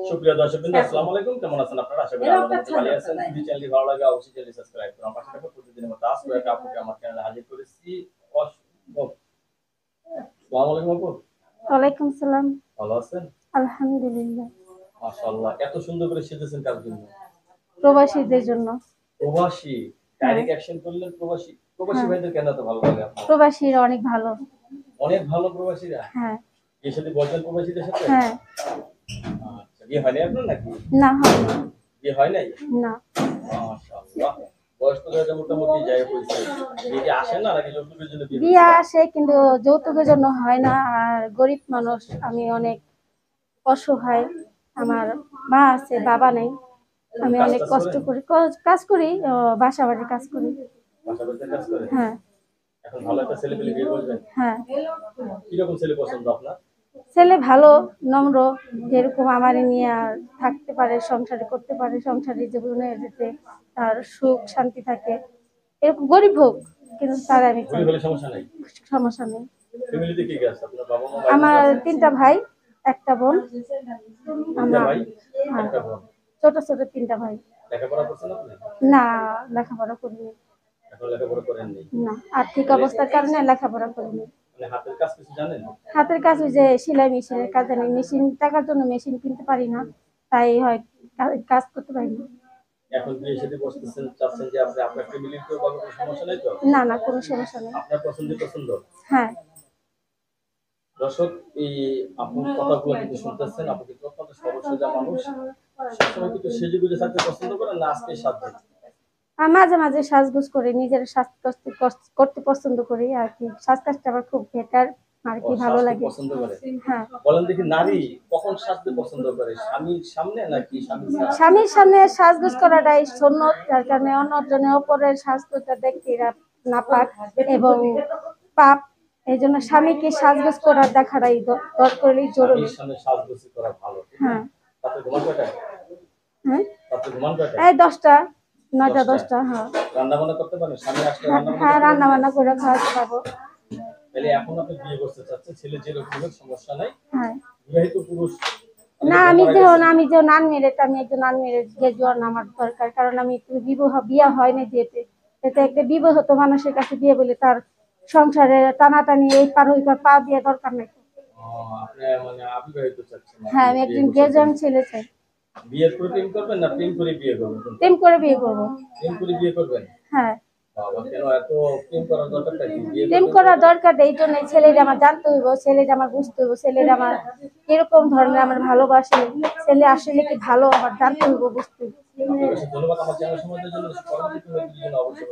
সুপ্রিয় দর্শকবৃন্দ, আসসালামু আলাইকুম। কেমন আছেন আপনারা? আশা করি আল্লাহর রহমতে ভালো আছেন। যদি চ্যানেলটি ভালো লাগে অবশ্যই চ্যানেলটি সাবস্ক্রাইব করুন। পাশে থাকা প্রতিদিনের মতো আজকে একটা আপুকে আমার চ্যানেলে হাজির করেছি। অসম্ভব। আসসালামু আলাইকুম আপু। ওয়ালাইকুম সালাম। ভালো আছেন? আলহামদুলিল্লাহ। মাশাআল্লাহ। এত সুন্দর করে সেজেছেন কার জন্য? প্রবাসীদের জন্য। প্রবাসী। হ্যাঁ, ডাইরেক্ট অ্যাকশন করলেন প্রবাসী। প্রবাসী হ্যাঁ। ভাইদের কেন এত ভালো লাগে আপনার? প্রবাসীরা অনেক ভালো। অনেক ভালো প্রবাসীরা। হ্যাঁ, এর সাথে বলবেন প্রবাসীদের সাথে? হ্যাঁ। আচ্ছা, বিয়ে হয়নি আপনার নাকি? না হয়নি। বিয়ে হয় নাই? না। মাশাআল্লাহ। বয়স তো হয়তো মোটামুটি যাই হইছে। বিয়ে কি আসে না নাকি যৌতুকের জন্য বিয়ে বিয়ে হচ্ছে? আসে কিন্তু যৌতুকের জন্য হয় না। আর গরিব মানুষ, আমি অনেক অসহায়। আমার মা আছে, বাবা নেই। আমি কাজ অনেক টাজ কষ্ট করেন? করি, কাজ করি, বাসা বাড়ির কাজ করি। বাসা বাড়িতে কাজ করেন? হ্যাঁ, এখন ভালো একটা ছেলে পেলে বিয়ে করবেন? হ্যাঁ। কিরকম ছেলে পছন্দ আপনার? ছেলে ভালো, নম্র, যেরকম আমারে নিয়ে আর থাকতে পারে, সংসারে করতে পারে, সংসারে জীবনে যেতে তার সুখ শান্তি থাকে। এরকম গরিব হোক, কিন্তু তার আমি চাই। গরিব হলে সমস্যা নাই? সমস্যা নেই। ফ্যামিলিতে কে কে আছে? আপনার বাবা মা ভাই বোন আমার আছে? 3টা ভাই, একটা বোন। 3টা আমরা ভাই, হ্যাঁ, একটা বোন। ছোট ছোট 3টা ভাই। লেখাপড়া করছেন আপনি? না, লেখাপড়া করিনি। এখন লেখাপড়া করেননি? না, আর্থিক তাহলে অবস্থার কারণে লেখাপড়া করিনি। মানে হাতের কাজ কিছু জানেন? হাতের কাজ ওই যে সেলাই মেশিনের কাজ জানি, মেশিন টাকার জন্য মেশিন কিনতে পারি না, তাই হয় কাজ করতে পারি না। এখন বিয়ে শাদী বসতেছেন, চাচ্ছেন যে আপনি আপনার ফ্যামিলির কেউ বা কোনো সমস্যা নাই তো? না, না, কোনো সমস্যা নেই। আপনার পছন্দের পছন্দ? হ্যাঁ। দর্শক, এই আপুর কথাগুলো কিন্তু শুনতেছেন। আপু কিন্তু অত্যন্ত সরল সোজা মানুষ। সবসময় কিন্তু সেজে গুজে থাকতে পছন্দ করেন না আজকে সাজে? মাঝে মাঝে সাজগোজ করি, নিজের করতে পছন্দ করি আর কি। সাজ কাজটা আমার খুব বেটার আর ও কি, ভালো সাজতে লাগে। পছন্দ করে? হ্যাঁ। বলেন দেখি, নারী কখন সাজতে পছন্দ করে? স্বামীর সামনে নাকি স্বামীর ছাড়া? স্বামীর সামনে সাজগোজ করাটাই সুন্নত, যার কারণে অন্যজনের ওপরের সাজগোজটা দেখতে এরা না পাক এবং পাপ। এই জন্য স্বামীকে সাজগোজ করার দেখাটাই দরকারি, জরুরি। স্বামীর সামনে সাজগোজ করা ভালো, ঠিক না? হ্যাঁ, রাতে ঘুমান কয়টায়? হ্যাঁ। রাতে ঘুমান কয়টায়? এই 10টা, 9টা 10টায়? 10টা। হ্যাঁ, রান্না বান্না করতে পারেন? স্বামী আসলে হ্যাঁ, রান্না বান্না হ্যাঁ, করতে রান্না পারবেন? বান্না করে খাওয়াতে পারবো। তাহলে এখন আপনি বিয়ে করতে চাচ্ছেন, ছেলে যেরকম হোক সমস্যা নাই। হ্যাঁ। বিবাহিত পুরুষ না, অনেকে বউ আমি মারা যেমন গেছে। আমি যেমন আনমেরিড, আমি একজন আনমেরিড গ্রাজুয়েট আমার দরকার, কারণ আমি বিয়ে হয় না যেতে। এতে একটা বিবাহিত মানুষের কাছে বিয়ে বলে তার সংসারে টানাটানি এই পার ওই পার পা দিয়ে দরকার নেই। ও, আপনি মানে অবিবাহিত চাচ্ছেন হ্যাঁ, আপনি আমি বিয়ে একজন বসার জন্য? গ্রাজুয়েট ছেলে চাই। বিয়ের পরে প্রেম করবেন না প্রেম করে বিয়ে করবেন কোনটা? প্রেম করে বিয়ে করবো। প্রেম করে বিয়ে করবেন? হ্যাঁ। বাবা, কেন এত প্রেম করার দরকারটা কি? বিয়ে প্রেম করবেন করার কয়টা? দরকার এই জন্য, ছেলেটা আমার জানতে হইব, ছেলেটা আমার বুঝতে হইব, ছেলেটা আমার কিরকম ধরনের আমার ভালোবাসে, ছেলে আসলে কি ভালো আমার জানতে হইব, বুঝতে হইব। আপনাকে ধন্যবাদ আমার চ্যানেল সম্বন্ধের জন্য। পরবর্তী ভিডিওর জন্য অবশ্যই